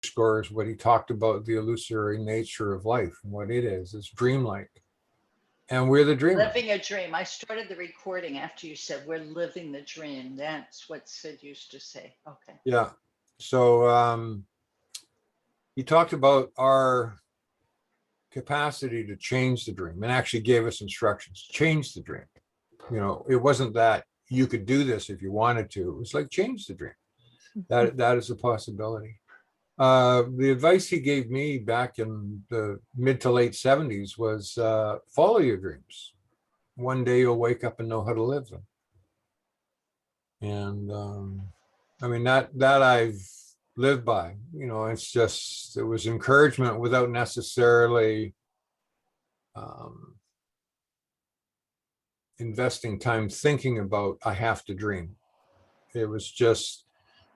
scores what he talked about, the illusory nature of life and what it is. It's dreamlike. And we're the dreamer. Living a dream. I started the recording after you said we're living the dream. That's what Sid used to say. Okay. Yeah. So he talked about our capacity to change the dream and actually gave us instructions, change the dream. It wasn't that you could do this if you wanted to. It was like, change the dream. That is a possibility. The advice he gave me back in the mid to late 70s was follow your dreams. One day you'll wake up and know how to live them. And I mean, that I've lived by. It's just, it was encouragement without necessarily investing time thinking about, I have to dream. It was just,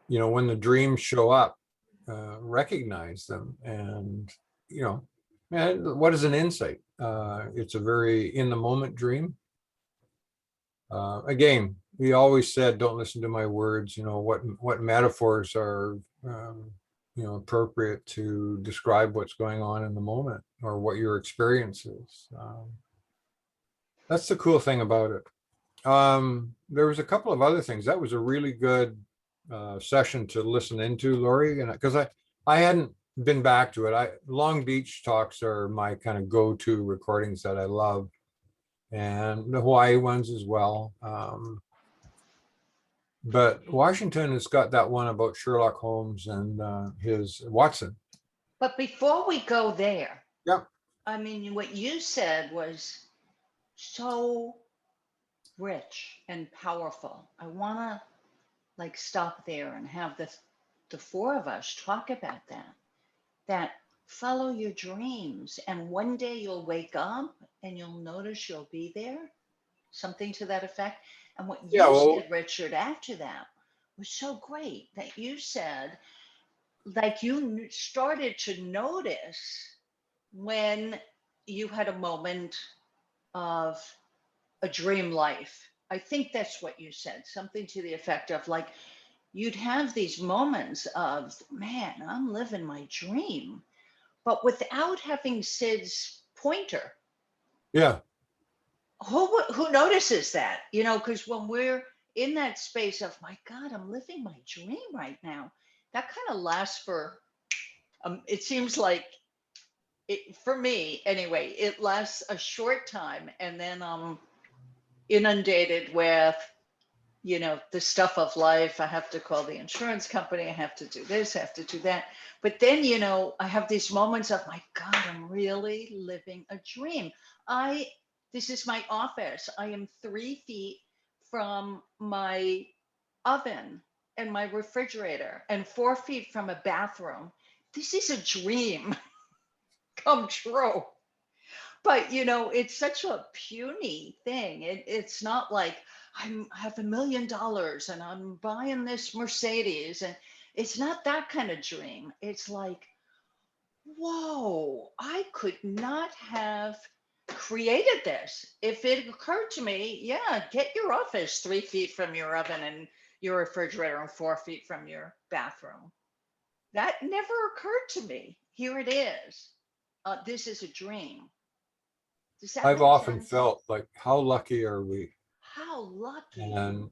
when the dreams show up, recognize them. And, what is an insight? It's a very in the moment dream. Again, we always said, don't listen to my words. What metaphors are, appropriate to describe what's going on in the moment or what your experience is. That's the cool thing about it. There was a couple of other things. That was a really good session to listen into, Lori, and because I hadn't been back to it. Long Beach talks are my kind of go-to recordings that I love, and the Hawaii ones as well. But Washington has got that one about Sherlock Holmes and his Watson. But before we go there, yeah, I mean, what you said was so rich and powerful. I want to stop there and have the four of us talk about that follow your dreams, and one day you'll wake up and you'll notice you'll be there, something to that effect. And what you said, Richard, after that was so great, that you said, you started to notice when you had a moment of a dream life. I think that's what you said, something to the effect of you'd have these moments of, man, I'm living my dream, but without having Sid's pointer. Yeah. Who notices that? Because when we're in that space of, my God, I'm living my dream right now, that kind of lasts for, it seems like, for me anyway, it lasts a short time, and then I'm inundated with, the stuff of life. I have to call the insurance company. I have to do this, I have to do that. But then, I have these moments of, my God, I'm really living a dream. This is my office. I am 3 feet from my oven and my refrigerator and 4 feet from a bathroom. This is a dream come true. But it's such a puny thing. It's not like I have $1 million and I'm buying this Mercedes, and it's not that kind of dream. It's like, whoa, I could not have created this if it occurred to me. Yeah, get your office 3 feet from your oven and your refrigerator and 4 feet from your bathroom. That never occurred to me. Here it is. This is a dream. Does that I've make often sense? felt like, how lucky are we? How lucky. And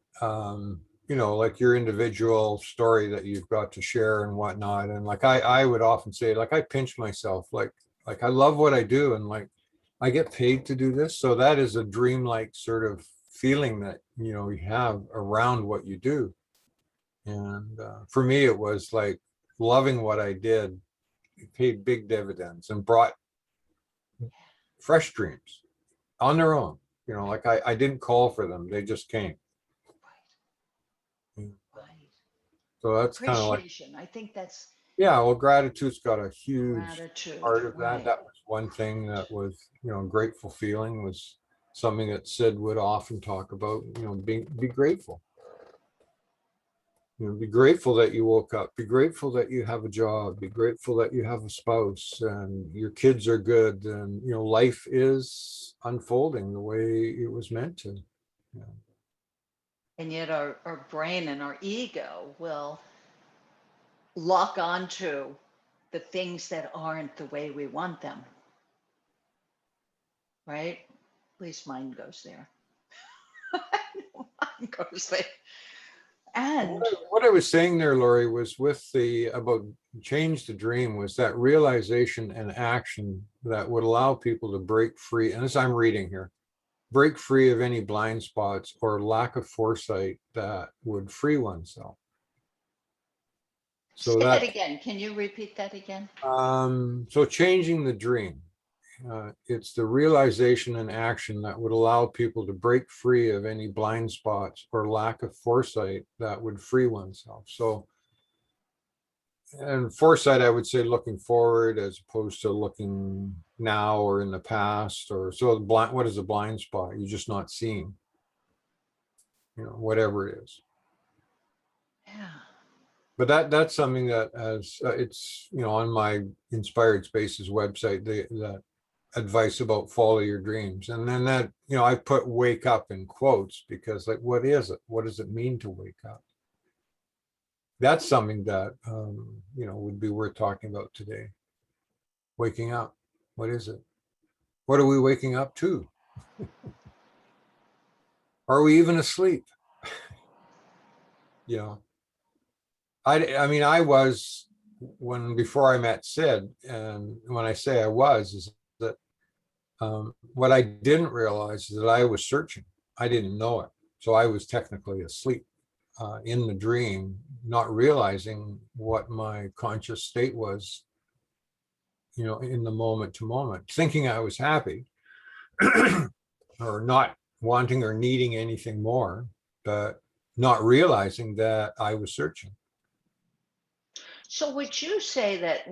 like your individual story that you've got to share and whatnot. And I would often say, I pinch myself, like I love what I do, and I get paid to do this. So that is a dreamlike sort of feeling that you have around what you do. And for me, it was like loving what I did. It paid big dividends and brought fresh dreams on their own. I didn't call for them; they just came. Right. Right. So that's kind of like, Appreciation. I think that's yeah, well, gratitude's got a huge gratitude. part of that. Right. That was one thing that was, grateful feeling was something that Sid would often talk about, be grateful. Be grateful that you woke up, be grateful that you have a job, be grateful that you have a spouse and your kids are good, and, life is unfolding the way it was meant to. Yeah. And yet our brain and our ego will lock onto the things that aren't the way we want them, right? At least mine goes there. Mine goes there. And What I was saying there, Lori, was with the about change the dream was that realization and action that would allow people to break free. And as I'm reading here, break free of any blind spots or lack of foresight that would free oneself. So say that that, again. Can you repeat that again? so changing the dream, it's the realization and action that would allow people to break free of any blind spots or lack of foresight that would free oneself. So, and foresight, I would say looking forward as opposed to looking now or in the past, or so blind, what is a blind spot? You're just not seeing, whatever it is. Yeah. But that's something that as it's, on my Inspired Spaces website, that advice about follow your dreams. And then that, I put wake up in quotes because like, what is it? What does it mean to wake up? That's something that, would be worth talking about today. Waking up. What is it? What are we waking up to? Are we even asleep? I mean, I was before I met Sid, and when I say I was, is that what I didn't realize is that I was searching. I didn't know it. So I was technically asleep in the dream, not realizing what my conscious state was, in the moment to moment, thinking I was happy or not wanting or needing anything more, but not realizing that I was searching. So would you say that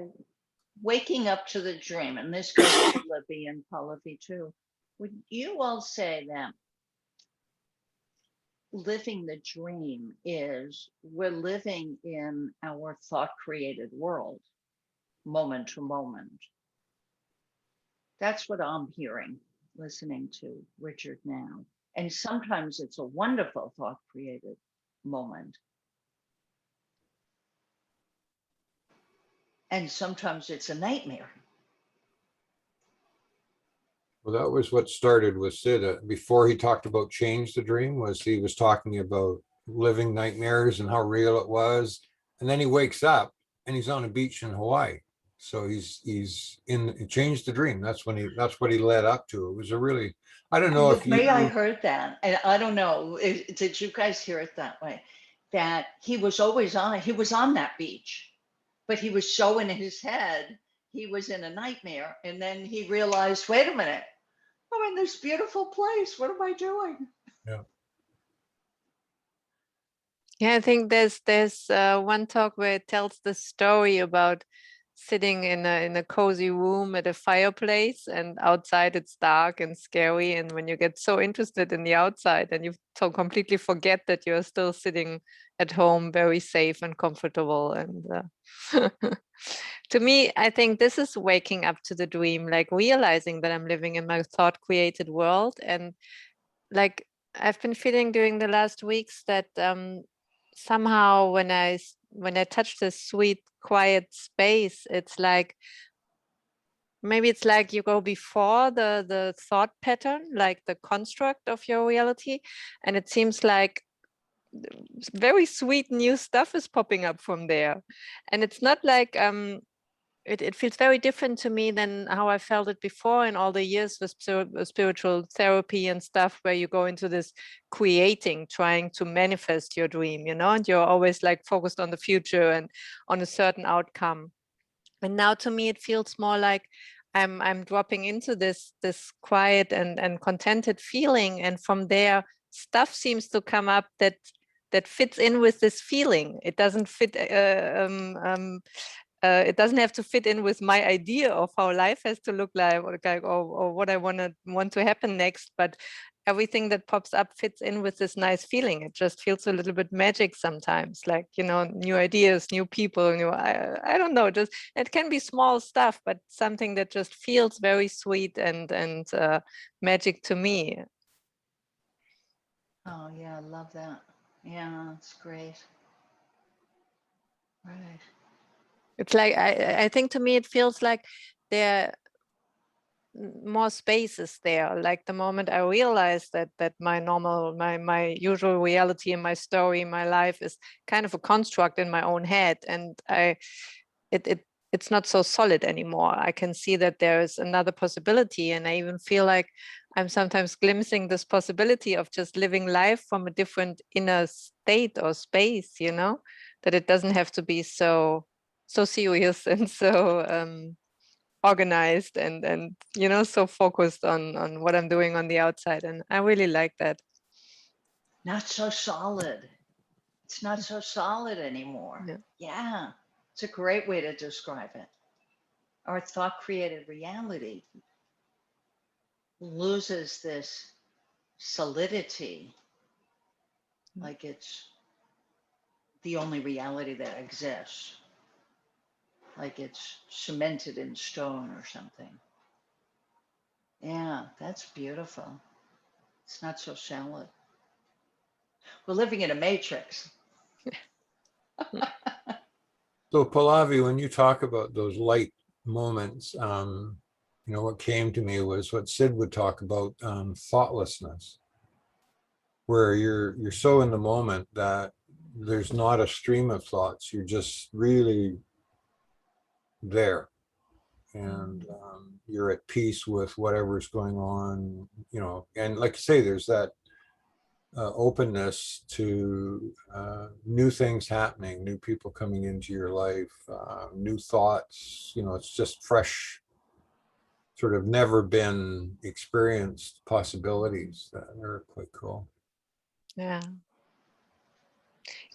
waking up to the dream, and this goes to Libby and Pallavi too, would you all say that living the dream is we're living in our thought created world, moment to moment? That's what I'm hearing, listening to Richard now. And sometimes it's a wonderful thought created moment. And sometimes it's a nightmare. Well, that was what started with Sid. Before he talked about change the dream, was he was talking about living nightmares and how real it was. And then he wakes up and he's on a beach in Hawaii. So he's in changed the dream. That's what he led up to. It was a really, I don't know The if way I you, heard that, and I don't know, did you guys hear it that way? That he was on that beach, but he was so in his head, he was in a nightmare. And then he realized, wait a minute, I'm in this beautiful place. What am I doing? yeah. Yeah, I think there's one talk where it tells the story about sitting in a cozy room at a fireplace, and outside it's dark and scary. And when you get so interested in the outside, and you so completely forget that you're still sitting at home, very safe and comfortable. And to me, I think this is waking up to the dream, like realizing that I'm living in my thought created world. And like I've been feeling during the last weeks that somehow when I touch this sweet quiet space, it's like maybe it's like you go before the thought pattern, like the construct of your reality, and it seems like very sweet new stuff is popping up from there. And it's not like it feels very different to me than how I felt it before in all the years with spiritual therapy and stuff, where you go into this creating, trying to manifest your dream, and you're always like focused on the future and on a certain outcome. And now to me, it feels more like I'm dropping into this quiet and contented feeling. And from there, stuff seems to come up that fits in with this feeling. It doesn't fit it doesn't have to fit in with my idea of how life has to look like, or what I want to happen next, but everything that pops up fits in with this nice feeling. It just feels a little bit magic sometimes, like new ideas, new people, I don't know, just it can be small stuff, but something that just feels very sweet and magic to me. Oh, yeah, I love that. Yeah, it's great. Right. It's like, I think to me, it feels like there more spaces there. Like the moment I realized that my normal, my usual reality and my story, my life is kind of a construct in my own head, and it's not so solid anymore. I can see that there is another possibility, and I even feel like I'm sometimes glimpsing this possibility of just living life from a different inner state or space, that it doesn't have to be so serious and so organized and so focused on what I'm doing on the outside, and I really like that. Not so solid. It's not so solid anymore. Yeah. Yeah, it's a great way to describe it. Our thought created reality loses this solidity, like it's the only reality that exists, like it's cemented in stone or something. Yeah, that's beautiful. It's not so solid. We're living in a matrix. So Pallavi, when you talk about those light moments, what came to me was what Sid would talk about, thoughtlessness, where you're so in the moment that there's not a stream of thoughts. You're just really there, and you're at peace with whatever's going on, and like you say, there's that openness to new things happening, new people coming into your life, new thoughts. It's just fresh, sort of never been experienced possibilities that are quite cool. Yeah.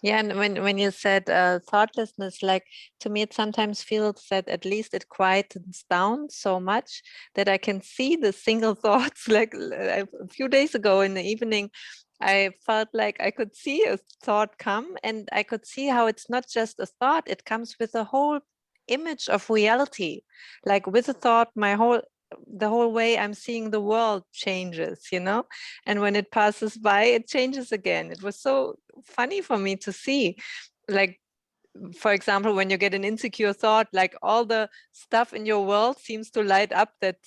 Yeah, and when you said thoughtlessness, like to me, it sometimes feels that at least it quietens down so much that I can see the single thoughts. Like a few days ago in the evening, I felt like I could see a thought come, and I could see how it's not just a thought; it comes with a whole image of reality. Like with a thought, the whole way I'm seeing the world changes. And when it passes by, it changes again. It was so funny for me to see, like, for example, when you get an insecure thought, like all the stuff in your world seems to light up that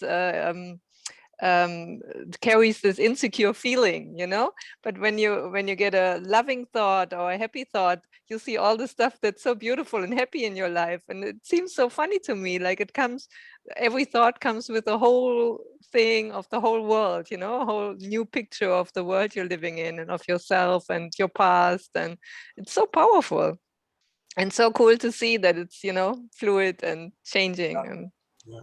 carries this insecure feeling. But when you get a loving thought or a happy thought, you see all the stuff that's so beautiful and happy in your life. And it seems so funny to me, like every thought comes with a whole thing of the whole world, a whole new picture of the world you're living in and of yourself and your past. And it's so powerful and so cool to see that it's fluid and changing. And Yeah.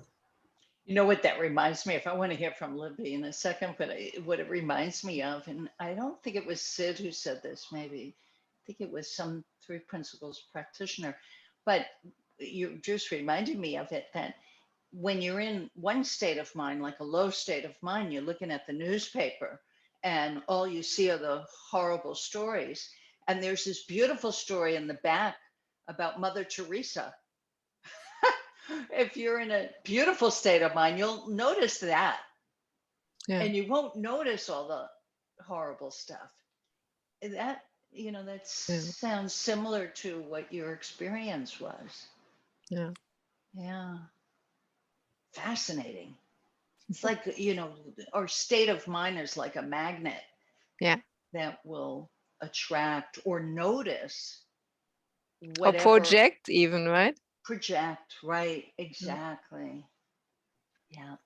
You know what that reminds me of? I want to hear from Libby in a second, but what it reminds me of, and I don't think it was Sid who said this, maybe. I think it was some three principles practitioner, but you just reminded me of it, that when you're in one state of mind, like a low state of mind, you're looking at the newspaper and all you see are the horrible stories. And there's this beautiful story in the back about Mother Teresa. If you're in a beautiful state of mind, you'll notice that, yeah, and you won't notice all the horrible stuff. That, that yeah, sounds similar to what your experience was. yeah, Yeah, fascinating. It's like, our state of mind is like a magnet yeah. that will attract or notice Or whatever. project even, right? Project, right? Mm. Exactly. Yeah.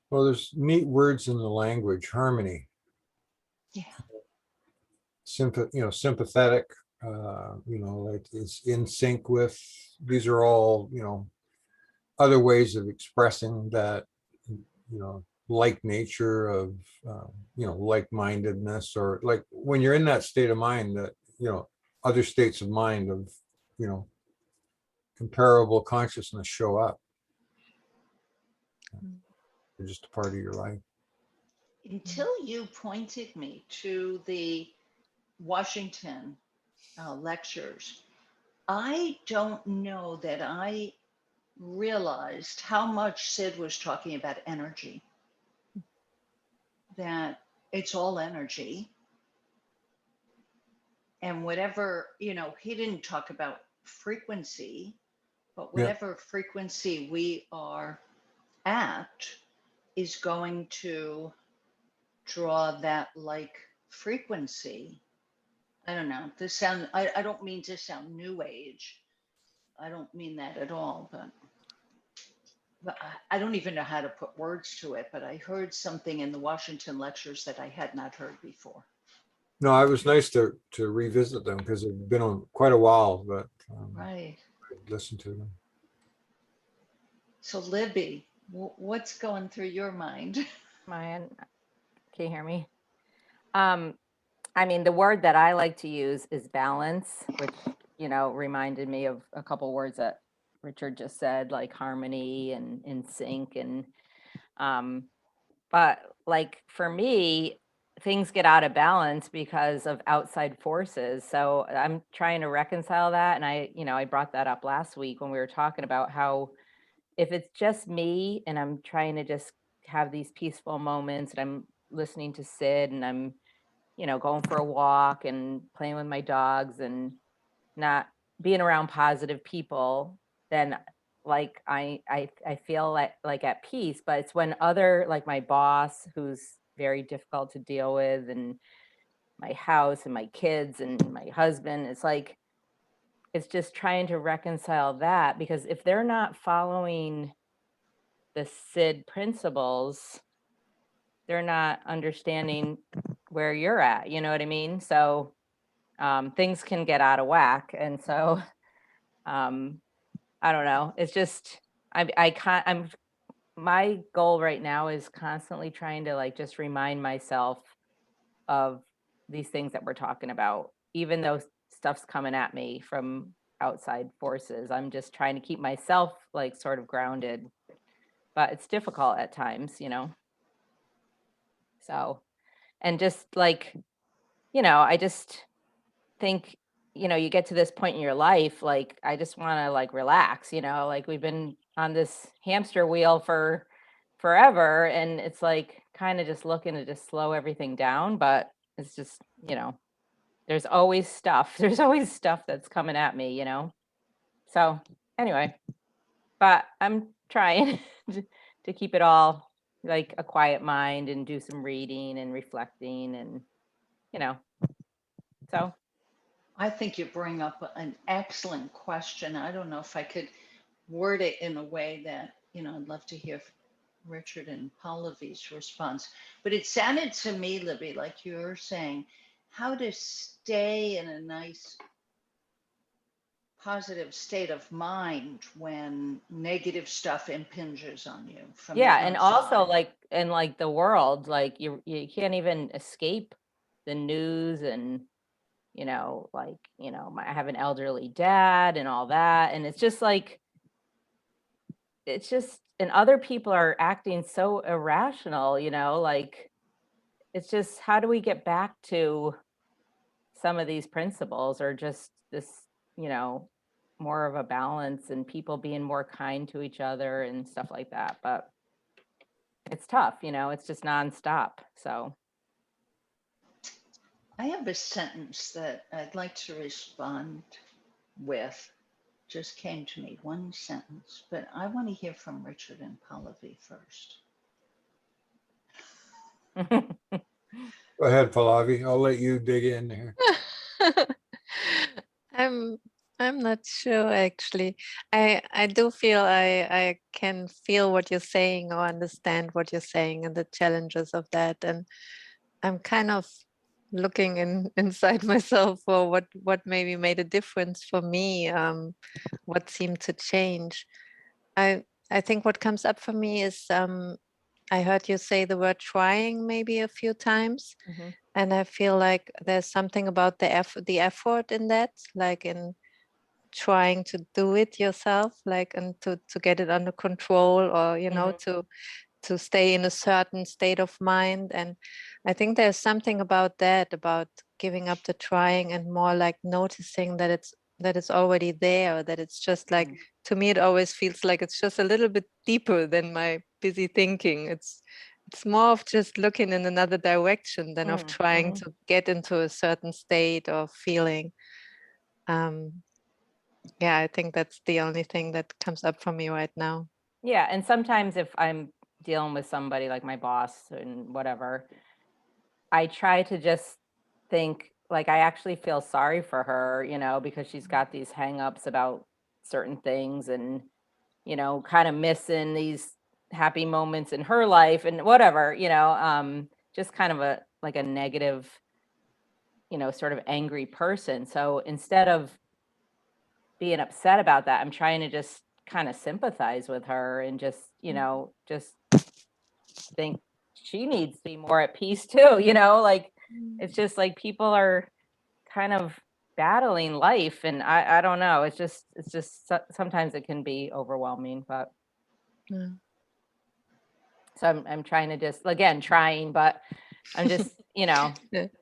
Well, there's neat words in the language: harmony, Yeah. sympathetic, like it's in sync with. These are all, other ways of expressing that, like nature of, like-mindedness, or like when you're in that state of mind that, other states of mind of, you know, comparable consciousness show up. Mm. They're just a part of your life. Until you pointed me to the Washington lectures, I don't know that I realized how much Sid was talking about energy, that it's all energy. And whatever, he didn't talk about frequency, but Yeah. whatever frequency we are at is going to draw that like frequency. I don't know. I don't mean to sound new age. I don't mean that at all, but I don't even know how to put words to it, but I heard something in the Washington lectures that I had not heard before. No, it was nice to revisit them because it's been on quite a while, but Right. I listened to them. So Libby, what's going through your mind? Can you hear me? I mean, the word that I like to use is balance, which, you know, reminded me of a couple words that Richard just said, like harmony and in sync. And, but like for me, things get out of balance because of outside forces. So I'm trying to reconcile that. And I brought that up last week when we were talking about how if it's just me and I'm trying to just have these peaceful moments and I'm listening to Sid and I'm, going for a walk and playing with my dogs and not being around positive people, then like I feel like at peace. But it's when other, like my boss, who's very difficult to deal with, and my house and my kids and my husband, it's just trying to reconcile that, because if they're not following the Sid principles, they're not understanding where you're at, you know what I mean? So things can get out of whack. And so I don't know. It's just I can't I'm my goal right now is constantly trying to like just remind myself of these things that we're talking about, even though stuff's coming at me from outside forces. I'm just trying to keep myself like sort of grounded, but it's difficult at times, So, and just like, I just think, you get to this point in your life, like, I just want to like relax, like we've been on this hamster wheel for forever. And it's like kind of just looking to just slow everything down. But it's just, there's always stuff. There's always stuff that's coming at me, So anyway, but I'm trying to keep it all like a quiet mind and do some reading and reflecting and, so. I think you bring up an excellent question. I don't know if I could word it in a way that, I'd love to hear Richard and Pallavi's response. But it sounded to me, Libby, like you're saying how to stay in a nice positive state of mind when negative stuff impinges on you from the And also outside. like in like the world, like you can't even escape the news and I have an elderly dad and all that, and it's just like and other people are acting so irrational, like it's just, how do we get back to some of these principles, or just this, more of a balance and people being more kind to each other and stuff like that. But it's tough, it's just nonstop. So I have a sentence that I'd like to respond with. Just came to me, one sentence, but I want to hear from Richard and Pallavi first. Go ahead, Pallavi. I'll let you dig in there. I'm I'm not sure actually. I do feel I can feel what you're saying or understand what you're saying and the challenges of that. And I'm kind of looking inside myself for what maybe made a difference for me, what seemed to change. I I think what comes up for me is I heard you say the word trying maybe a few times, Mhm. and I feel like there's something about the effort in that, like in trying to do it yourself, like, and to get it under control, or to stay in a certain state of mind. And I think there's something about that, about giving up the trying and more like noticing that it's already there, that it's just like, to me it always feels like it's just a little bit deeper than my busy thinking. It's more of just looking in another direction than of trying to get into a certain state or feeling. Yeah, I think that's the only thing that comes up for me right now. Yeah, and sometimes if I'm dealing with somebody like my boss and whatever, I try to just think like I actually feel sorry for her, because she's got these hangups about certain things and, kind of missing these happy moments in her life and whatever, just kind of a like a negative, sort of angry person. So instead of being upset about that, I'm trying to just kind of sympathize with her and just, just think she needs to be more at peace too, like it's just like people are kind of battling life and I don't know, sometimes it can be overwhelming, but Yeah. so I'm trying to just again trying, but I'm just,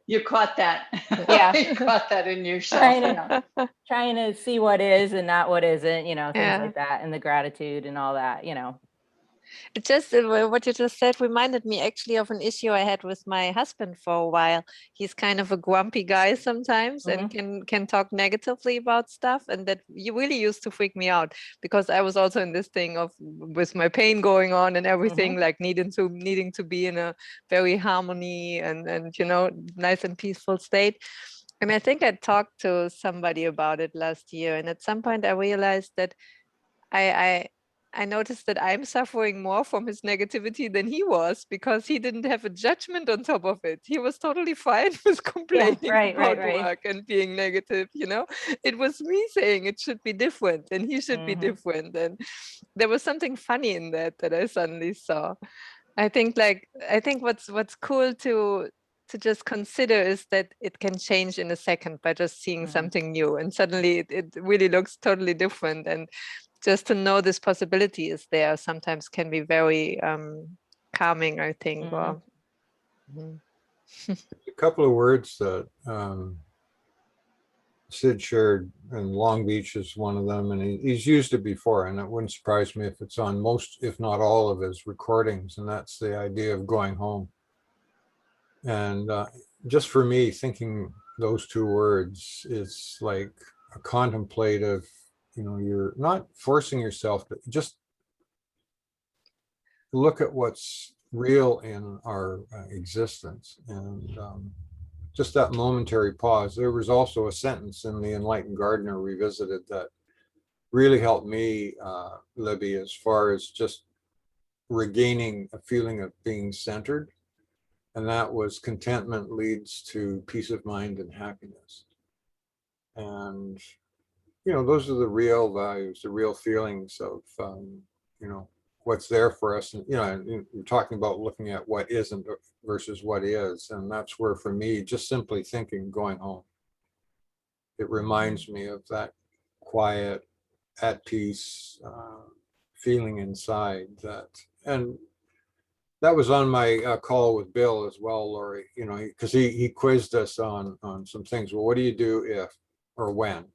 You caught that. Yeah. You caught that in yourself. trying Yeah. to trying to see what is and not what isn't, things Yeah. like that, and the gratitude and all that, It just what you just said reminded me actually of an issue I had with my husband for a while. He's kind of a grumpy guy sometimes and can talk negatively about stuff, and that really used to freak me out because I was also in this thing of with my pain going on and everything, like needing to be in a very harmony and nice and peaceful state. And I think I talked to somebody about it last year, and at some point I realized that I I noticed that I'm suffering more from his negativity than he was because he didn't have a judgment on top of it. He was totally fine with complaining about work and being negative, It was me saying it should be different and he should be different. And there was something funny in that I suddenly saw. I think what's cool to just consider is that it can change in a second by just seeing something new, and suddenly it really looks totally different. And just to know this possibility is there sometimes can be very calming, I think. Or A couple of words that Sid shared, and Long Beach is one of them, and he's used it before, and it wouldn't surprise me if it's on most, if not all, of his recordings, and that's the idea of going home. And just for me, thinking those two words is like a contemplative, you're not forcing yourself to just look at what's real in our existence, and just that momentary pause. There was also a sentence in The Enlightened Gardener Revisited that really helped me, Libby, as far as just regaining a feeling of being centered. And that was contentment leads to peace of mind and happiness. And, those are the real values, the real feelings of, what's there for us. And, you're talking about looking at what isn't versus what is. And that's where, for me, just simply thinking, going home, it reminds me of that quiet, at peace feeling inside that. And that was on my call with Bill as well, Lori, because he quizzed us on some things. Well, what do you do if or when?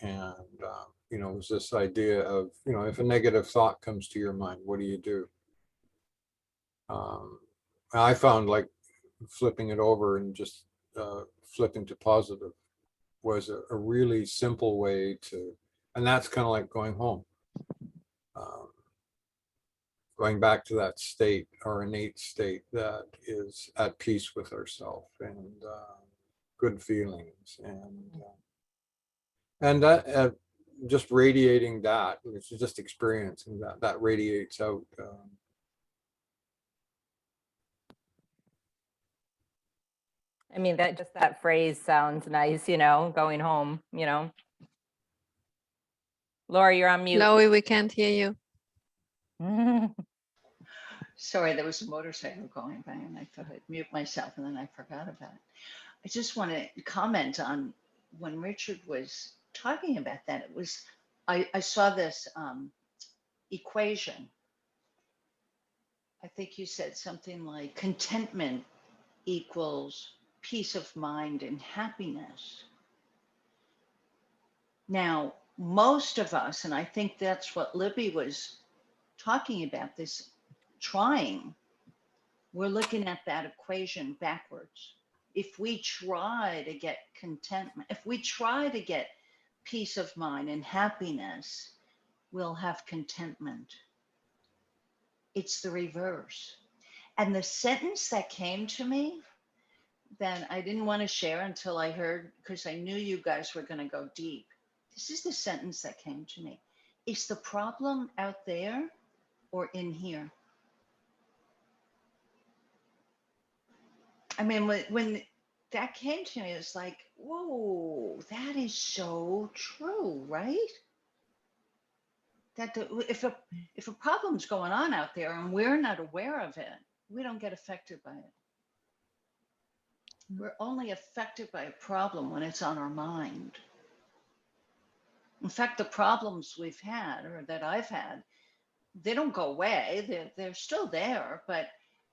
And, it was this idea of, if a negative thought comes to your mind, what do you do? I found like flipping it over and just flipping to positive was a really simple way to, and that's kind of like going home. Going back to that state, our innate state that is at peace with ourselves and good feelings, and that just radiating that, it's just experiencing that radiates out. I mean, that phrase sounds nice, going home, Laura, you're on mute. Chloe, we can't hear you. Sorry, there was a motorcycle going by and I thought I'd mute myself and then I forgot about it. I just want to comment on when Richard was talking about that. It was, I saw this equation. I think you said something like contentment equals peace of mind and happiness. Now, most of us, and I think that's what Libby was talking about, this trying, we're looking at that equation backwards. If we try to get contentment, if we try to get peace of mind and happiness, we'll have contentment. It's the reverse. And the sentence that came to me, then I didn't want to share until I heard, because I knew you guys were going to go deep. This is the sentence that came to me. Is the problem out there or in here? I mean, when that came to me, it's like, whoa, that is so true, right? That if a problem's going on out there and we're not aware of it, we don't get affected by it. We're only affected by a problem when it's on our mind. In fact, the problems we've had, or that I've had, they don't go away. They're still there, but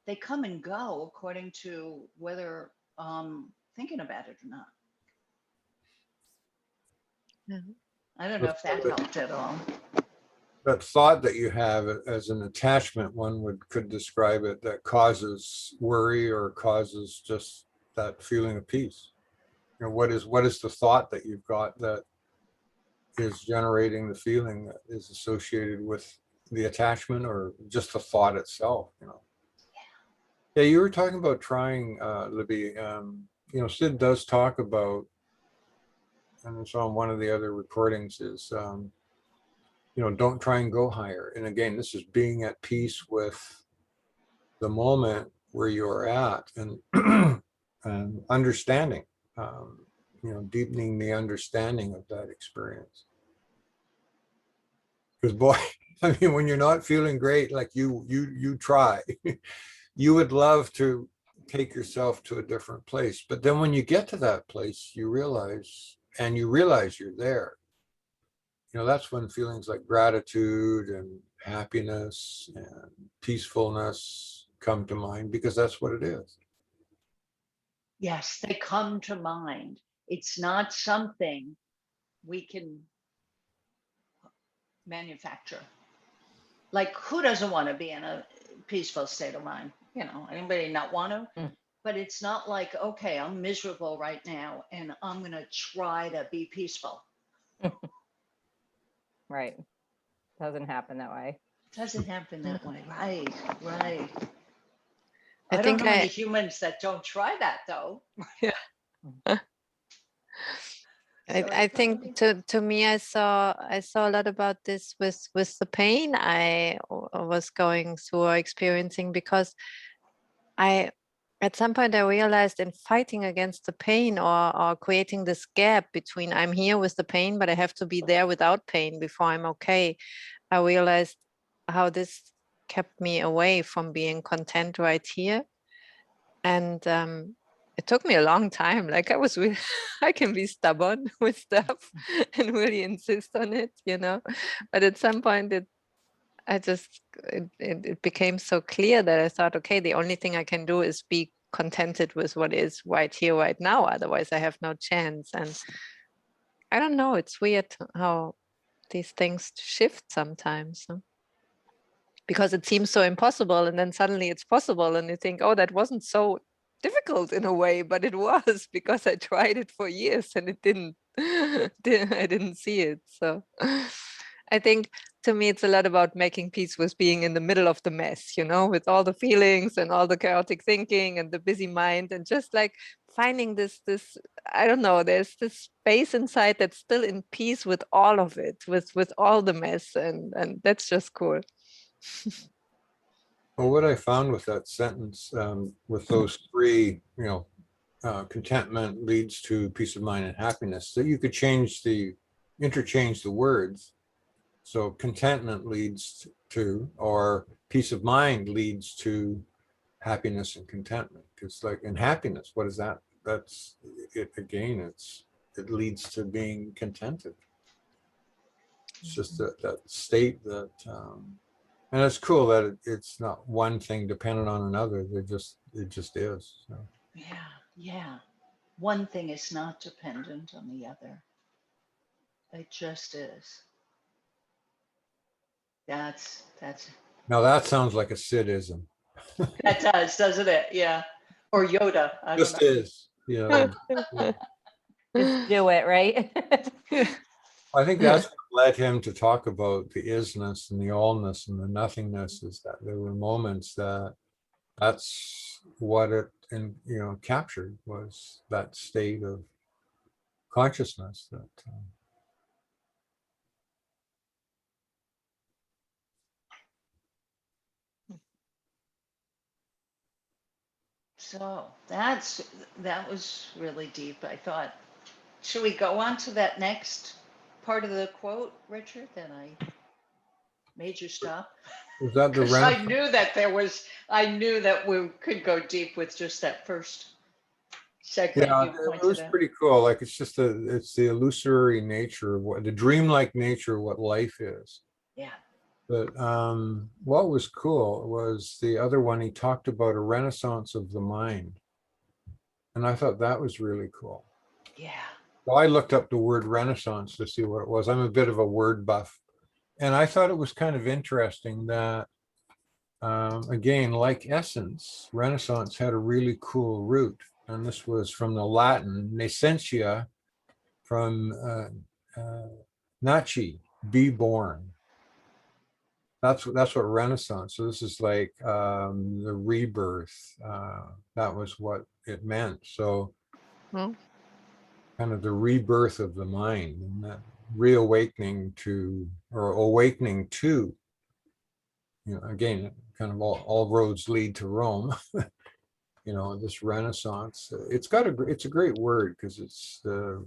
they come and go according to whether thinking about it or not. I don't know if that helped at all. That thought that you have as an attachment, one could describe it, that causes worry or causes just that feeling of peace. You know, what is the thought that you've got that is generating the feeling that is associated with the attachment, or just the thought itself, you know? Yeah, you were talking about trying, Libby. You know, Sid does talk about, and it's on one of the other recordings, is you know, don't try and go higher. And again, this is being at peace with the moment where you're at, and and understanding, you know, deepening the understanding of that experience. Because boy, I mean, when you're not feeling great, like you try, you would love to take yourself to a different place. But then when you get to that place, you realize you're there. You know, that's when feelings like gratitude and happiness and peacefulness come to mind, because that's what it is. Yes, they come to mind. It's not something we can manufacture. Like, who doesn't want to be in a peaceful state of mind? You know, anybody not want to? Mm. But it's not like, okay, I'm miserable right now and I'm going to try to be peaceful. Right. Doesn't happen that way. It doesn't happen that way. Right, right. I I don't think know any humans that don't try that, though. So I think to me, I saw a lot about this with the pain I was going through or experiencing, because at some point I realized, in fighting against the pain, or creating this gap between I'm here with the pain, but I have to be there without pain before I'm okay, I realized how this kept me away from being content right here. And it took me a long time. Like, I was really, I can be stubborn with stuff and really insist on it, you know. But at some point, it became so clear that I thought, okay, the only thing I can do is be contented with what is right here, right now. Otherwise, I have no chance. And I don't know. It's weird how these things shift sometimes. Huh? Because it seems so impossible, and then suddenly it's possible, and you think, oh, that wasn't so difficult in a way, but it was, because I tried it for years and it didn't I didn't see it. So I think, to me, it's a lot about making peace with being in the middle of the mess, you know, with all the feelings and all the chaotic thinking and the busy mind, and just like finding this I don't know, there's this space inside that's still in peace with all of it, with all the mess, and that's just cool. Well, what I found with that sentence, with those three, you know, contentment leads to peace of mind and happiness, that you could interchange the words. So contentment leads to, or peace of mind leads to happiness and contentment. Because, like, in happiness, what is that? That's it again. It leads to being contented. It's just that state that, and it's cool that it's not one thing dependent on another. It just is. So. Yeah. One thing is not dependent on the other. It just is. That's Now that sounds like a Sidism. that does, doesn't it? Yeah. Or Yoda. I don't Just know. is. You know. Just do it, right? I think that's what led him to talk about the isness and the allness and the nothingness, is that there were moments that's what it, and captured, was that state of consciousness that So that was really deep. I thought, should we go on to that next part of the quote, Richard, that I made you stop? was that the Because I Renaissance. knew that we could go deep with just that first segment Yeah, you it was pointed out. pretty cool. Like, it's the illusory nature of the dreamlike nature of what life is. Yeah, But what was cool was the other one. He talked about a renaissance of the mind, and I thought that was really cool. yeah, So I looked up the word renaissance to see what it was. I'm a bit of a word buff, and I thought it was kind of interesting that, again, like essence, renaissance had a really cool root, and this was from the Latin nascentia, from naci, be born. That's what Renaissance. So this is like the rebirth. That was what it meant. So Mm. kind of the rebirth of the mind, and that reawakening to, or awakening to, again, kind of all roads lead to Rome. This Renaissance. It's a great word, because it's the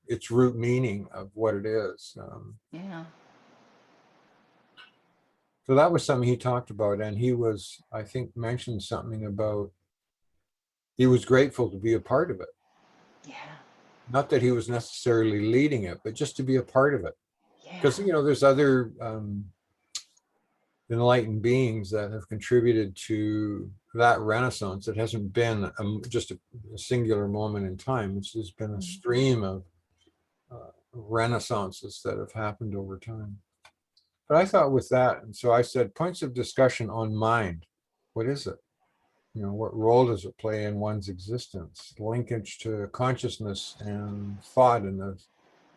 its root meaning of what it is. yeah. So that was something he talked about, and he was, I think, mentioned something about he was grateful to be a part of it. Yeah, Not that he was necessarily leading it, but just to be a part of it. yeah, Because there's other enlightened beings that have contributed to that renaissance. It hasn't been just a singular moment in time. It's just been a stream of renaissances that have happened over time. But I thought with that, and so I said, points of discussion on mind. What is it? What role does it play in one's existence? Linkage to consciousness and thought in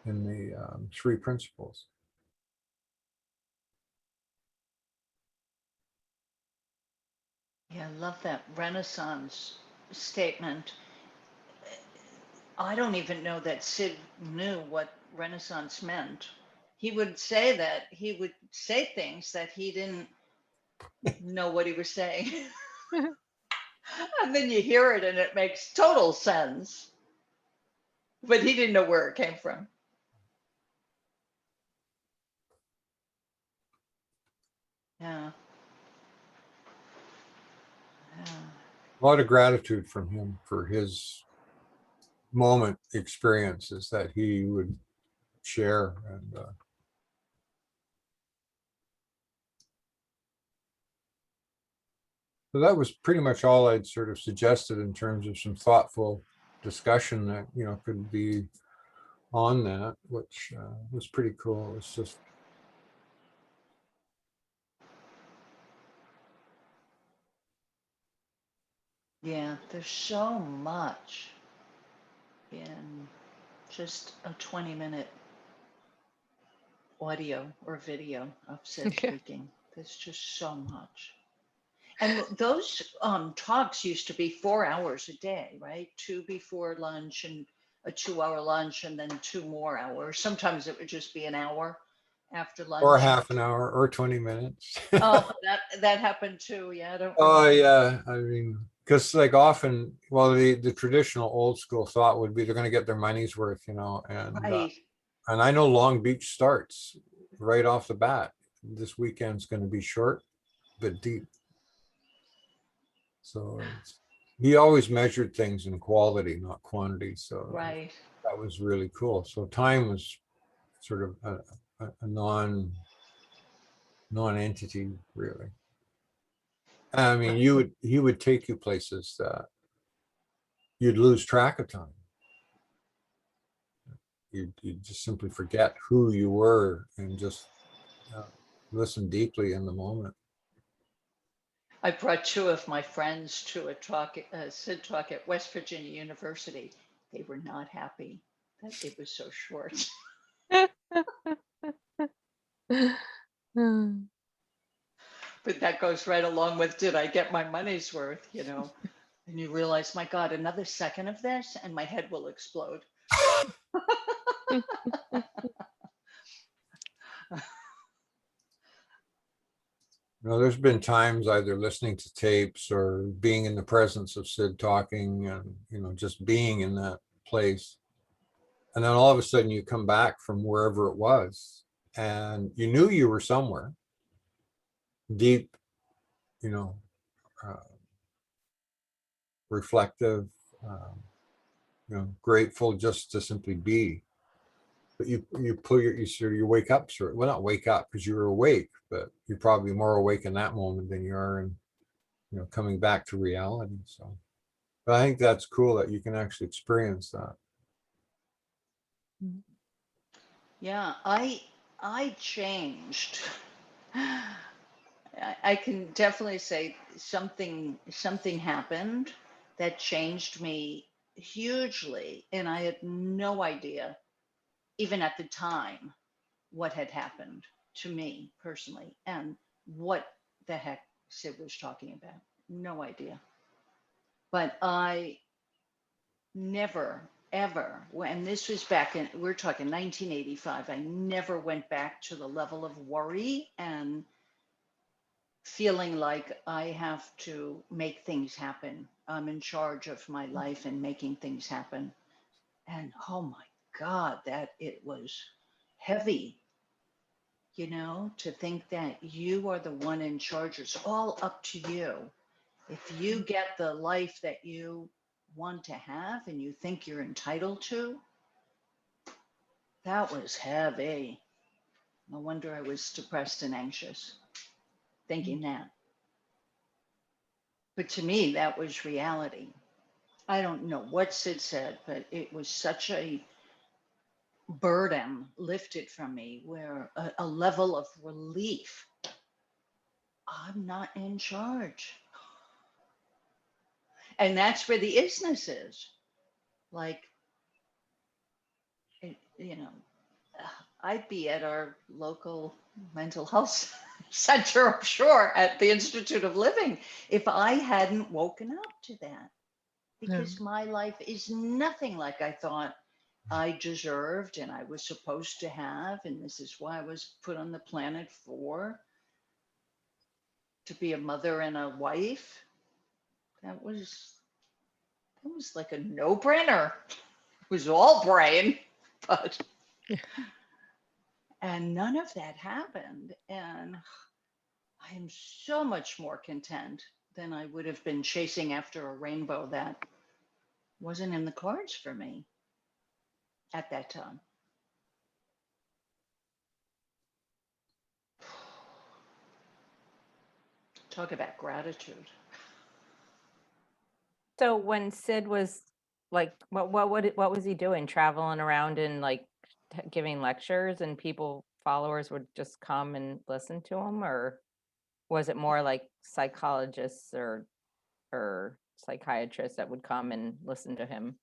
the three principles. yeah. I love that Renaissance statement. I don't even know that Sid knew what Renaissance meant. He would say things that he didn't know what he was saying. And then you hear it and it makes total sense. But he didn't know where it came from. Yeah. Yeah. A lot of gratitude from him for his moment experiences that he would share. And so that was pretty much all I'd sort of suggested in terms of some thoughtful discussion that, could be on that, which was pretty cool. It's just, Yeah, there's so much in just a 20-minute audio or video of Sid Yeah. speaking. There's just so much. And those talks used to be 4 hours a day, right? Two before lunch and a 2 hour lunch, and then 2 more hours. Sometimes it would just be an hour after or lunch. half an hour or 20 minutes. Oh, that happened too. Yeah, I don't Oh remember. yeah, I mean, because like often, well, the traditional old school thought would be they're going to get their money's worth, Right. and I know Long Beach starts right off the bat. This weekend's going to be short but deep. So he always measured things in quality, not quantity. So Right. that was really cool. So time was sort of a non-entity, really. I mean, he would take you places that you'd lose track of time. You just simply forget who you were and just listen deeply in the moment. I brought two of my friends to a Sid talk at West Virginia University. They were not happy that it was so short. Mm. But that goes right along with, did I get my money's worth, you know? And you realize, my God, another second of this and my head will explode. You know, there's been times either listening to tapes or being in the presence of Sid talking and, you know, just being in that place. And then all of a sudden you come back from wherever it was and you knew you were somewhere deep, you know, uh, reflective, um, you know, grateful just to simply be. But you pull your you sort of you wake up sort of, well, not wake up because you were awake, but you're probably more awake in that moment than you are in, you know, coming back to reality. So, but I think that's cool that you can actually experience that. Yeah, I changed. I can definitely say something happened that changed me hugely, and I had no idea, even at the time, what had happened to me personally and what the heck Sid was talking about. No idea. But I never, ever, and this was back in, we're talking 1985, I never went back to the level of worry and feeling like I have to make things happen. I'm in charge of my life and making things happen. And oh my God, that it was heavy, you know, to think that you are the one in charge. It's all up to you. If you get the life that you want to have and you think you're entitled to, that was heavy. No wonder I was depressed and anxious thinking that. But to me, that was reality. I don't know what Sid said, but it was such a burden lifted from me where a level of relief. I'm not in charge. And that's where the isness is. Like, you know, I'd be at our local mental health center, I'm sure, at the Institute of Living, if I hadn't woken up to that. Because my life is nothing like I thought I deserved and I was supposed to have. And this is why I was put on the planet for, to be a mother and a wife. That was like a no-brainer. It was all brain, but and none of that happened. And I am so much more content than I would have been chasing after a rainbow that wasn't in the cards for me at that time. Talk about gratitude. So when Sid was like, what was he doing? Traveling around and like giving lectures, and followers would just come and listen to him, or was it more like psychologists or psychiatrists that would come and listen to him?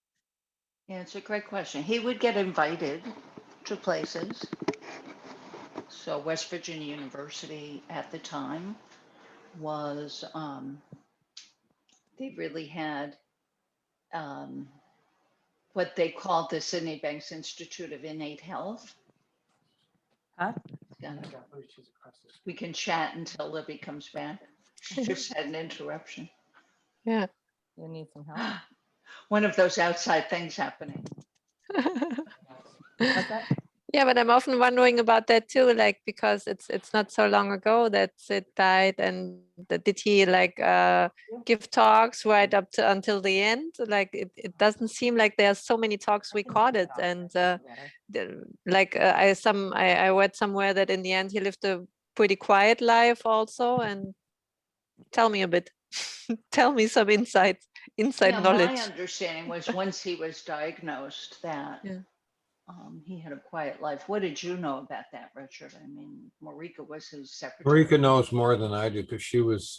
Yeah, it's a great question. He would get invited to places. So West Virginia University at the time was, they really had what they called the Sydney Banks Institute of Innate Health. Huh? We can chat until Libby comes back. She just had an interruption. Yeah. You need some help. One of those outside things happening. What's that? Yeah, but I'm often wondering about that too, like because it's not so long ago that Sid died, and did he like give talks right up to until the end? Like it doesn't seem like there are so many talks recorded, and I read somewhere that in the end he lived a pretty quiet life also. And tell me a bit, tell me some inside Yeah, knowledge. my understanding was once he was diagnosed that Yeah. he had a quiet life. What did you know about that, Richard? I mean, Marika was his secretary. Marika knows more than I do because she was,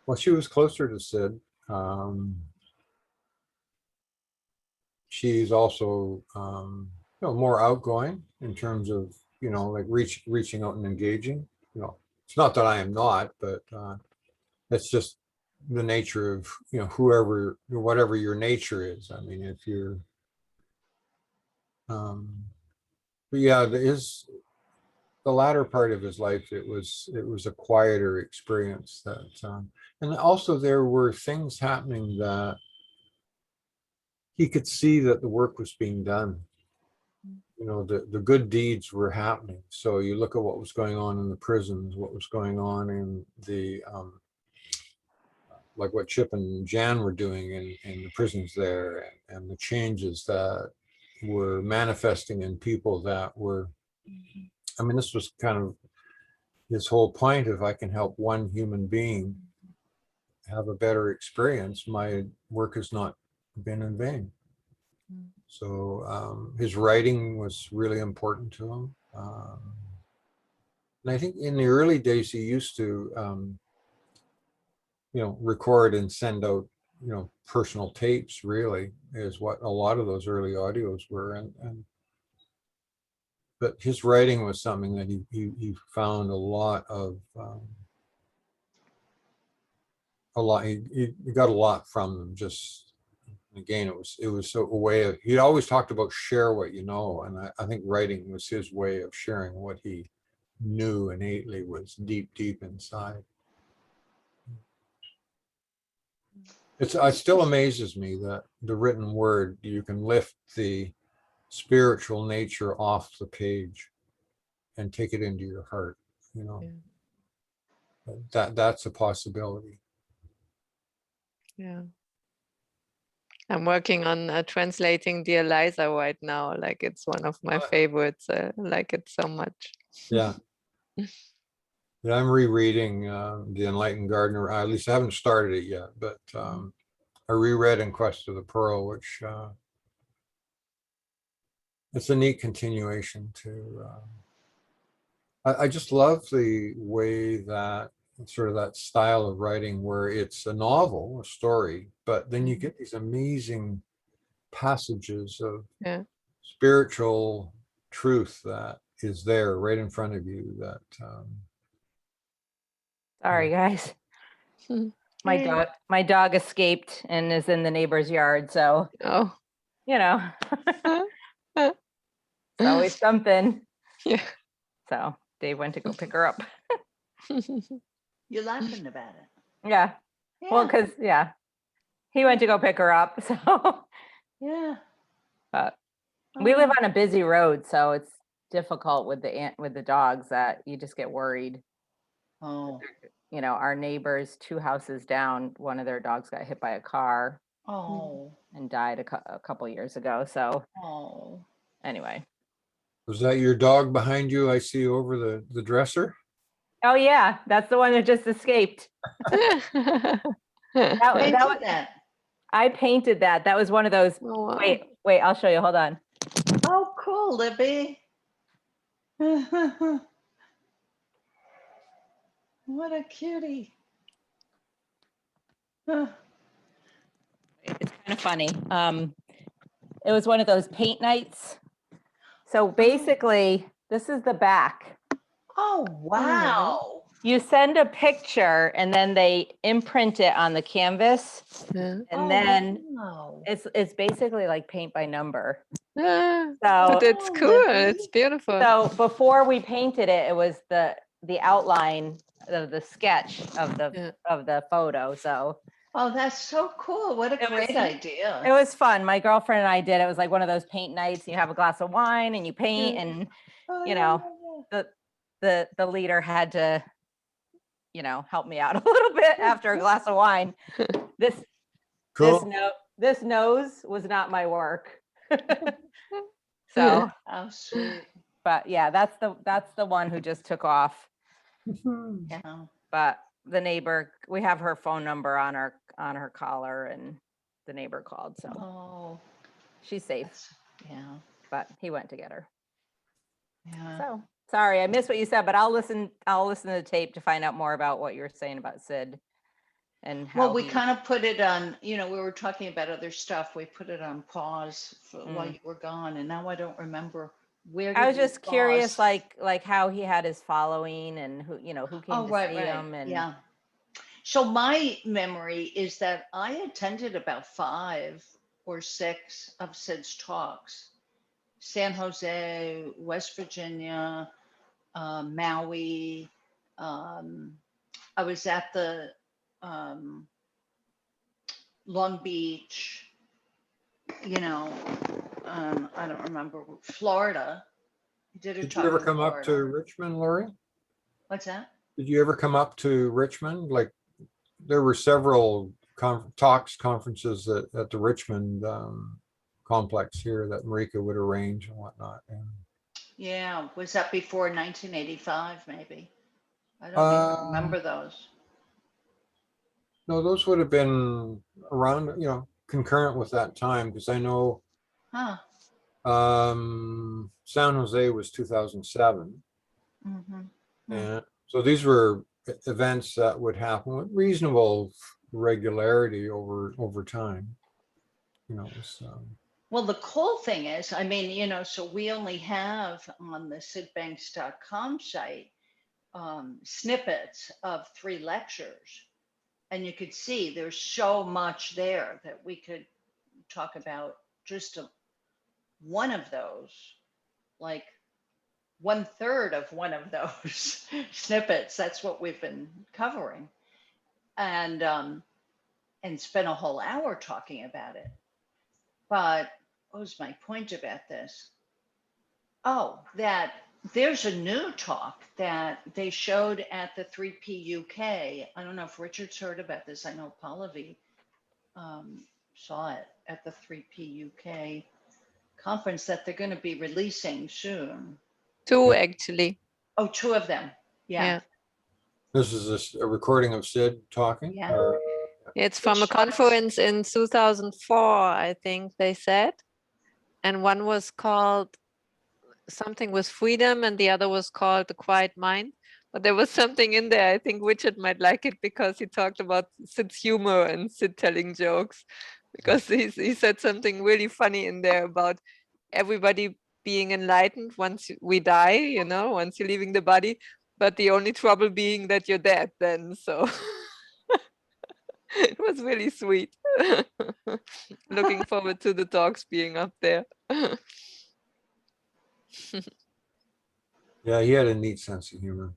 well, she was closer to Sid. Um, she's also, more outgoing in terms of, like reaching out and engaging. It's not that I am not, but that's just the nature of, whatever your nature is. I mean, if you're, but yeah, the latter part of his life, it was a quieter experience that, and also there were things happening that he could see that the work was being done. The good deeds were happening. So you look at what was going on in the prisons, what was going on in the, like what Chip and Jan were doing in the prisons there, and the changes that were manifesting in people that were, I mean, this was kind of his whole point. If I can help one human being have a better experience, my work has not been in vain. So his writing was really important to him. And I think in the early days, he used to, record and send out, personal tapes, really, is what a lot of those early audios were. But his writing was something that he found a lot of, he got a lot from them. Just, again, it was a way of, he always talked about share what you know. And I think writing was his way of sharing what he knew innately was deep inside. It still amazes me that the written word, you can lift the spiritual nature off the page and take it into your heart. That's a possibility. Yeah. I'm working on translating Dear Liza right now. Like, it's one of my favorites. I like it so much. Yeah. Yeah, I'm rereading The Enlightened Gardener. At least I haven't started it yet, but I reread In Quest of the Pearl, which it's a neat continuation to. I just love the way that sort of that style of writing where it's a novel, a story, but then you get these amazing passages of spiritual truth that is there right in front of you. That Sorry, guys. My dog escaped and is in the neighbor's yard. So, it's always something. Yeah. So Dave went to go pick her up. You're laughing about it. Yeah. Well, because he went to go pick her up. So yeah. But we live on a busy road, so it's difficult with the dogs that you just get worried. Oh. Our neighbors 2 houses down, one of their dogs got hit by a car. Oh. And died a couple years ago. So anyway. Was that your dog behind you? I see over the dresser. Oh yeah, that's the one that just escaped. I painted that. That was one of those. Oh, wow. Wait, I'll show you. Hold on. Oh, cool, Libby. What a cutie. It's kind of funny. It was one of those paint nights. So basically, this is the back. Oh, wow. You send a picture and then they imprint it on the canvas. And then it's basically like paint by number. So that's cool. It's beautiful. So before we painted it, it was the outline of the sketch of the photo. So that's so cool. What a great idea. It was fun. My girlfriend and I did. It was like one of those paint nights. You have a glass of wine and you paint, and the leader had to help me out a little bit after a glass of wine. This nose was not my work. So sweet. But yeah, that's the one who just took off. Yeah. But the neighbor, we have her phone number on her collar, and the neighbor called, so she's safe. Yeah. But he went to get her. Yeah. So sorry, I missed what you said, but I'll listen to the tape to find out more about what you were saying about Sid. and Well, how we he, kind of put it on, we were talking about other stuff. We put it on pause while Mm. you were gone, and now I don't remember where I did was we just curious, pause? like how he had his following and who, who came Oh, to right, see right. him and Yeah. So my memory is that I attended about 5 or 6 of Sid's talks. San Jose, West Virginia, Maui. I was at the Long Beach, I don't remember, Florida. He did a Did you talk ever in come up to Florida. Richmond, Lori? What's that? Did you ever come up to Richmond? Like, there were several conferences at the Richmond complex here that Marika would arrange and whatnot. And, Yeah, was that before 1985, maybe? I don't even um, remember those. no, those would have been around, concurrent with that time, because I know Huh. San Jose was 2007. Mm-hmm. And so these were events that would happen with reasonable regularity over time. Well, the cool thing is, I mean, so we only have on the sidbanks.com site snippets of 3 lectures. And you could see there's so much there that we could talk about just one of those, like 1/3 of one of those snippets. That's what we've been covering. And spent a whole hour talking about it. But what was my point about this? Oh, that there's a new talk that they showed at the 3P UK. I don't know if Richard's heard about this. I know Pallavi saw it at the 3P UK conference that they're going to be releasing soon. 2 actually. Oh, 2 of them. Yeah. Yeah. This is a recording of Sid talking. Yeah. It's from a Which ones? conference in 2004, I think they said. And one was called something with freedom and the other was called the quiet mind. But there was something in there. I think Richard might like it because he talked about Sid's humor and Sid telling jokes. Because he said something really funny in there about everybody being enlightened once we die, once you're leaving the body. But the only trouble being that you're dead then. So it was really sweet. Looking forward to the talks being up there. Yeah, he had a neat sense of humor.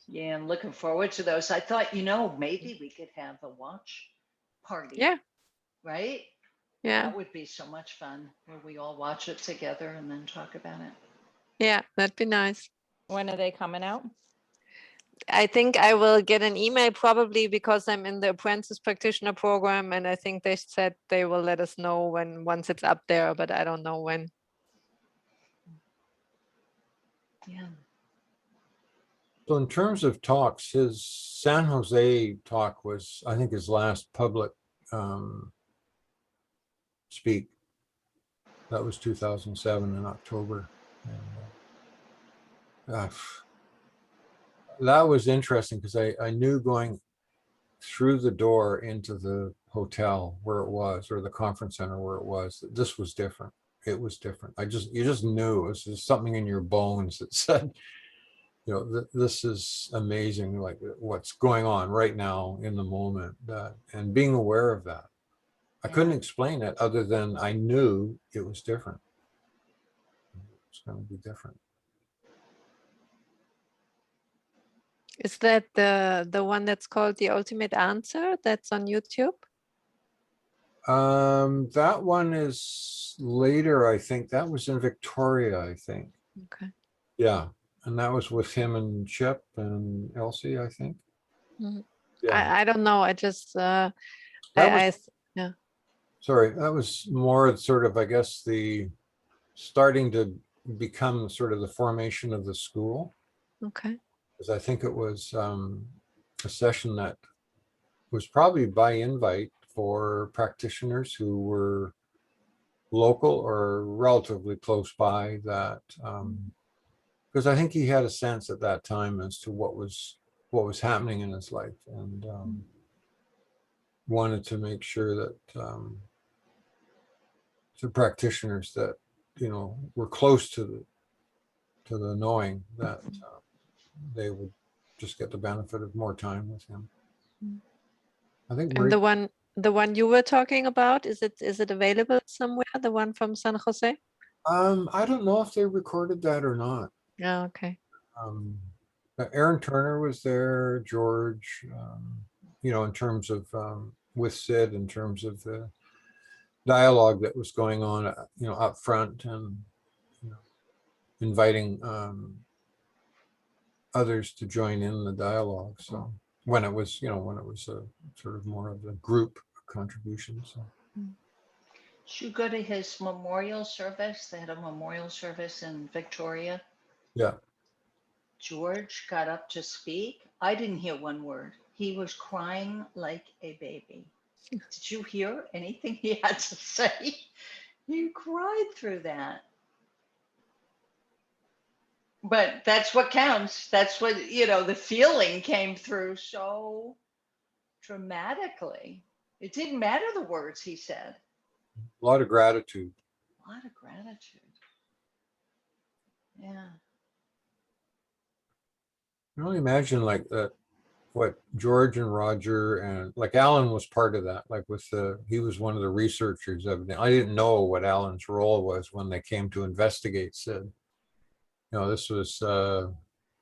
Yeah, I'm looking forward to those. I thought, maybe we could have a watch party. Yeah. Right? Yeah. That would be so much fun where we all watch it together and then talk about it. Yeah, that'd be nice. when are they coming out? I think I will get an email probably because I'm in the apprentice practitioner program, and I think they said they will let us know once it's up there, but I don't know when. Yeah. So in terms of talks, his San Jose talk was, I think, his last public speak. That was 2007 in October. And, that was interesting because I knew going through the door into the hotel where it was, or the conference center where it was, that this was different. It was different. You just knew it was just something in your bones that said, this is amazing, like what's going on right now in the moment, and being aware of that. I couldn't explain it other than I knew it was different. It's going to be different. Is that the one that's called The Ultimate Answer that's on YouTube? That one is later, I think. That was in Victoria, I think. Okay. Yeah. And that was with him and Chip and Elsie, I think. Mhm. Yeah. I don't know. I just That was, yeah. sorry, that was more sort of, I guess, the starting to become sort of the formation of the school. Okay. Because I think it was a session that was probably by invite for practitioners who were local or relatively close by, that because I think he had a sense at that time as to what was what was happening in his life, and wanted to make sure that the practitioners that, you know, were close to the knowing that they would just get the benefit of more time with him. I think And the one you were talking about, is it available somewhere? The one from San Jose? I don't know if they recorded that or not. Oh, okay. But Aaron Turner was there, George, you know, in terms of with Sid, in terms of the dialogue that was going on, you know, up front, and you know, inviting others to join in the dialogue. So when it was, you know, when it was a sort of more of a group contribution. So. Did you go to his memorial service? They had a memorial service in Victoria. Yeah. George got up to speak. I didn't hear one word. He was crying like a baby. Did you hear anything he had to say? He cried through that. But that's what counts. That's what, you know, the feeling came through so dramatically. It didn't matter the words he said. A lot of gratitude. A lot of gratitude. Yeah. I can only imagine like that, what George and Roger and like Alan was part of that, like with he was one of the researchers of it. I didn't know what Alan's role was when they came to investigate Sid. You know, this was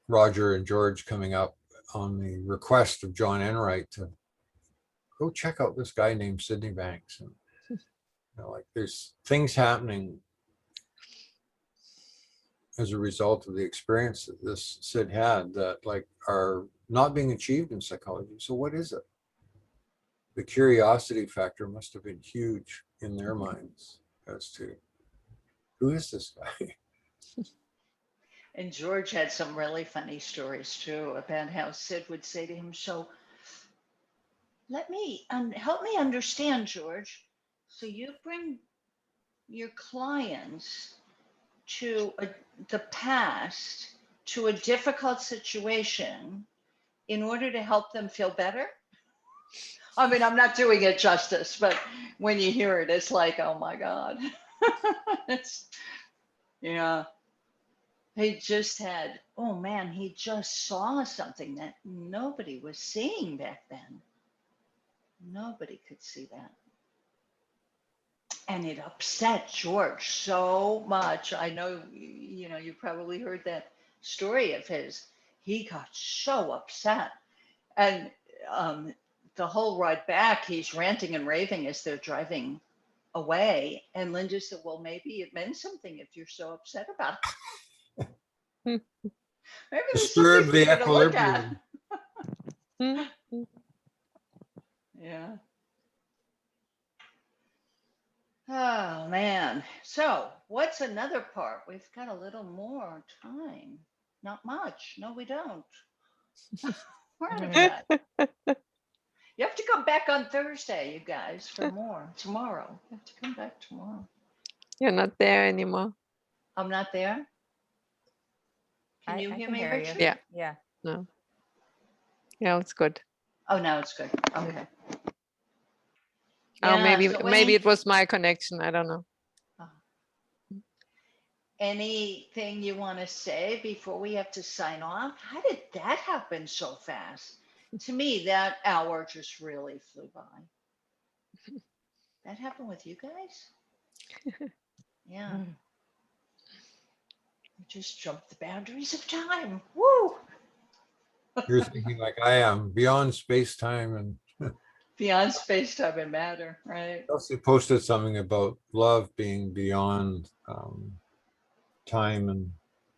Roger and George coming up on the request of John Enright to go check out this guy named Sidney Banks. And you know, like there's things happening as a result of the experience that this Sid had that like are not being achieved in psychology. So what is it? The curiosity factor must have been huge in their minds as to who is this guy? And George had some really funny stories too about how Sid would say to him, so let me help me understand, George. So you bring your clients to the past, to a difficult situation in order to help them feel better? I mean, I'm not doing it justice, but when you hear it, it's like, oh my God. Yeah. He just had, oh man, he just saw something that nobody was seeing back then. Nobody could see that. And it upset George so much. I know, you know, you probably heard that story of his. He got so upset. And the whole ride back, he's ranting and raving as they're driving away. And Linda said, well, maybe it meant something if you're so upset about it. Maybe there's something Disturb for the you to look at. equilibrium. Yeah. Oh man. So what's another part? We've got a little more time. Not much. No, we don't. We're out of time. You have to come back on Thursday, you guys, for more. Tomorrow. You have to come back tomorrow. You're not there anymore. I'm not there. Can you I hear can me, hear you. Richard? Yeah. Yeah. No. Yeah, it's good. Oh, now it's good. Okay. Oh, Yeah, maybe so maybe it was my connection. I don't know. anything you want to say before we have to sign off? How did that happen so fast? To me, that hour just really flew by. That happened with you guys? Yeah. We just jumped the boundaries of time. Woo! You're thinking like I am, beyond space time. And Beyond space, time, and matter, right? Elsie posted something about love being beyond time and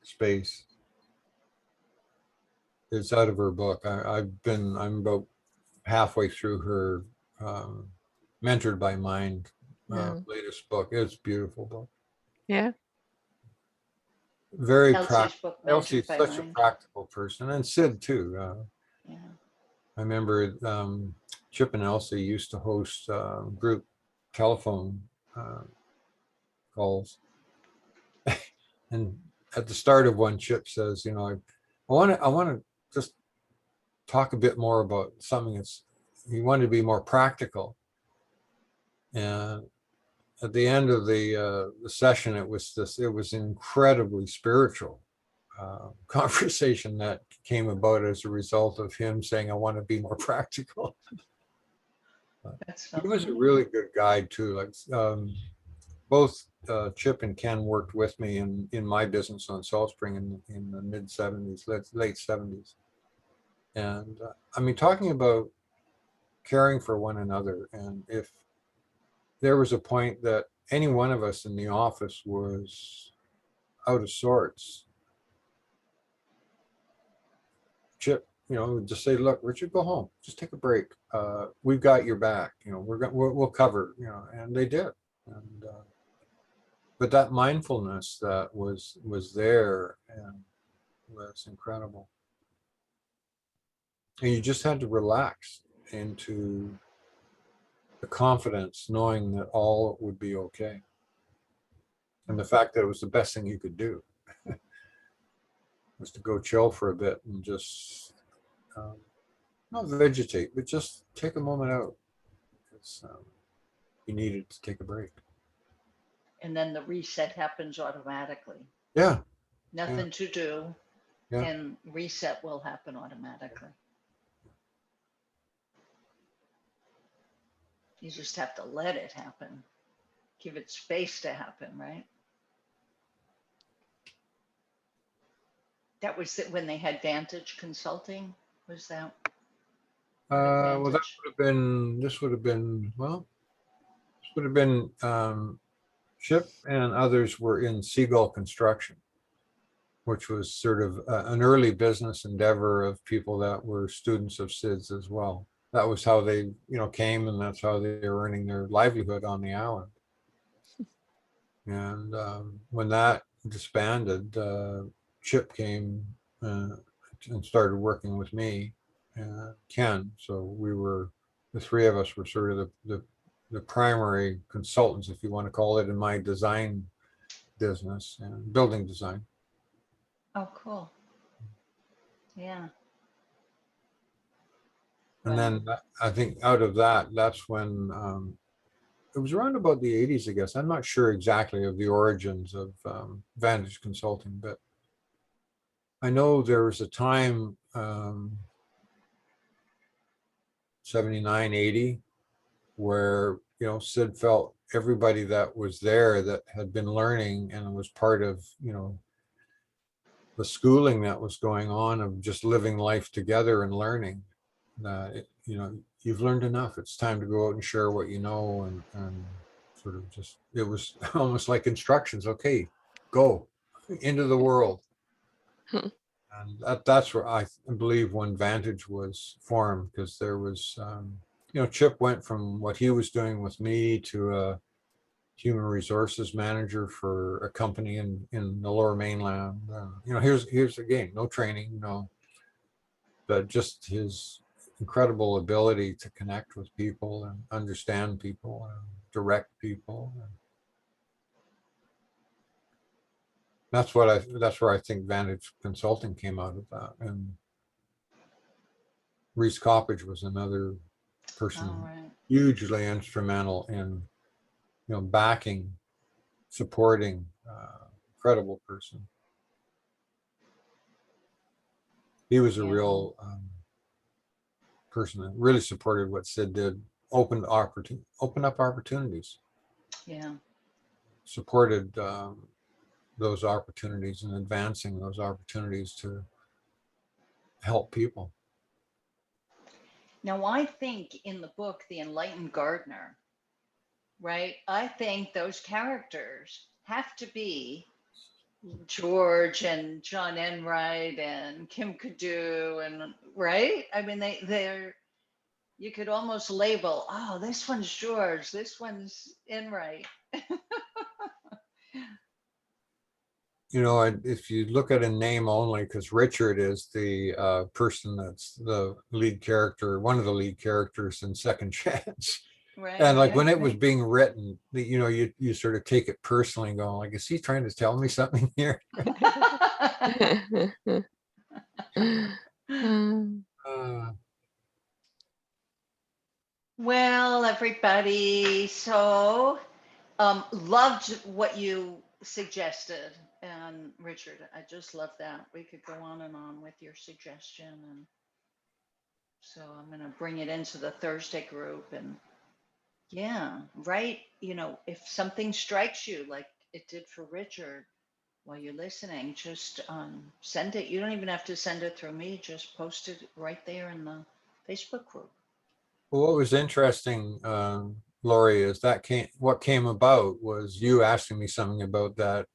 space. It's out of her book. I'm about halfway through her Mentored by Mind latest book. It's a beautiful book. Yeah. Very Elsie's practical. book, Mentored Elsie's by such a Mind. practical person, and Sid too. Yeah. I remember Chip and Elsie used to host group telephone calls, and at the start of one, Chip says, "You know, I want to just talk a bit more about something that's, he wanted to be more practical. And at the end of the session, it was incredibly spiritual conversation that came about as a result of him saying, I want to be more practical. That's He was a something. really good guide too. Like both Chip and Ken worked with me in my business on Salt Spring in the mid 70s, late 70s. And I mean, talking about caring for one another. And if there was a point that any one of us in the office was out of sorts, Chip, would just say, look, Richard, go home, just take a break. We've got your back, we'll cover, and they did. And but that mindfulness that was there and was incredible. And you just had to relax into the confidence, knowing that all would be okay. And the fact that it was the best thing you could do was to go chill for a bit and just not vegetate, but just take a moment out, because you needed to take a break. And then the reset happens automatically. Yeah. Nothing to do, Yeah. and reset will happen automatically. You just have to let it happen. Give it space to happen, right? That was when they had Vantage Consulting, was that? Well, that Vantage? would have been, this would have been Chip and others were in Seagull Construction, which was sort of an early business endeavor of people that were students of Sid's as well. That was how they, came, and that's how they were earning their livelihood on the island. And when that disbanded, Chip came and started working with me and Ken. So the three of us were sort of the primary consultants, if you want to call it, in my design business and building design. Oh, cool. Yeah. And then I think out of that, that's when it was around about the 80s, I guess. I'm not sure exactly of the origins of Vantage Consulting, but I know there was a time, 79, 80, where, Sid felt everybody that was there that had been learning and was part of, the schooling that was going on of just living life together and learning, that, you've learned enough. It's time to go out and share what you know, and sort of just, it was almost like instructions. Okay, go into the world. And that's where I believe when Vantage was formed, because there was, Chip went from what he was doing with me to a human resources manager for a company in the Lower Mainland. Here's again, no training, but just his incredible ability to connect with people and understand people and direct people. That's where I think Vantage Consulting came out of that. And Reese Coppage was another person Right. hugely instrumental in, backing, supporting, incredible person. He was a real person that really supported what Sid did, opened up opportunities. Yeah. Supported those opportunities and advancing those opportunities to help people. Now, I think in the book, The Enlightened Gardener, right? I think those characters have to be George and John Enright and Kim Kadu, and right? I mean, they're, you could almost label, oh, this one's George, this one's Enright. If you look at a name only, because Richard is the person that's the lead character, one of the lead characters in Second Chance. Right. And like when it was being written, you sort of take it personally, going like, is he trying to tell me something here? everybody. So, loved what you suggested. And Richard, I just love that. We could go on and on with your suggestion. And so I'm going to bring it into the Thursday group. And yeah, right. You know, if something strikes you like it did for Richard while you're listening, just send it. You don't even have to send it through me. Just post it right there in the Facebook group. Well, what was interesting, Lori, is that what came about was you asking me something about that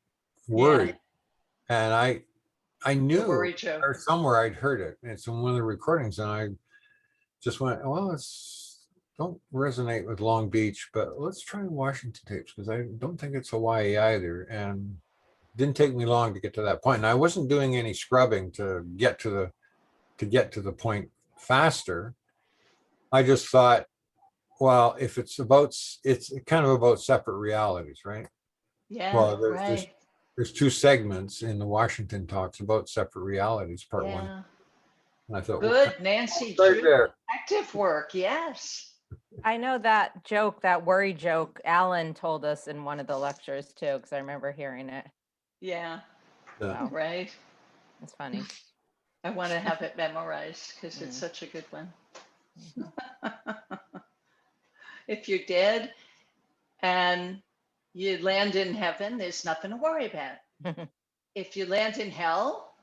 worry. And I The knew worry joke. or somewhere I'd heard it. It's in one of the recordings, and I just went, well, don't resonate with Long Beach, but let's try Washington tapes, because I don't think it's Hawaii either. And it didn't take me long to get to that point. And I wasn't doing any scrubbing to get to the point faster. I just thought, well, if it's kind of about separate realities, right? Yeah, Well, right. there's two segments in the Washington talks about separate realities, part one. Yeah. And I thought, Good, Nancy. right Drew. there. Active work. Yes. I know that joke, that worry joke, Alan told us in one of the lectures too, because I remember hearing it. Yeah. Yeah. Right. It's funny. I want to have it memorized because it's Mm. such a good one. If you're dead and you land in heaven, there's nothing to worry about. If you land in hell,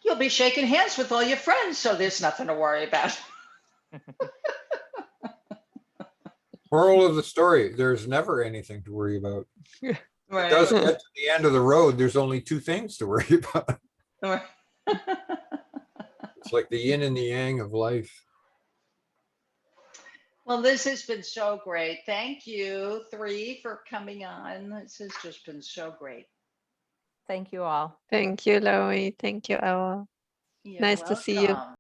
you'll be shaking hands with all your friends, so there's nothing to worry about. Moral of the story, there's never anything to worry about. It Right. doesn't get to the end of the road, there's only two things to worry about. Right. It's like the yin and the yang of life. Well, this has been so great. Thank you, three, for coming on. This has just been so great. Thank you all. Thank you, Lori. Thank you, Awa. You're Nice to see you. welcome.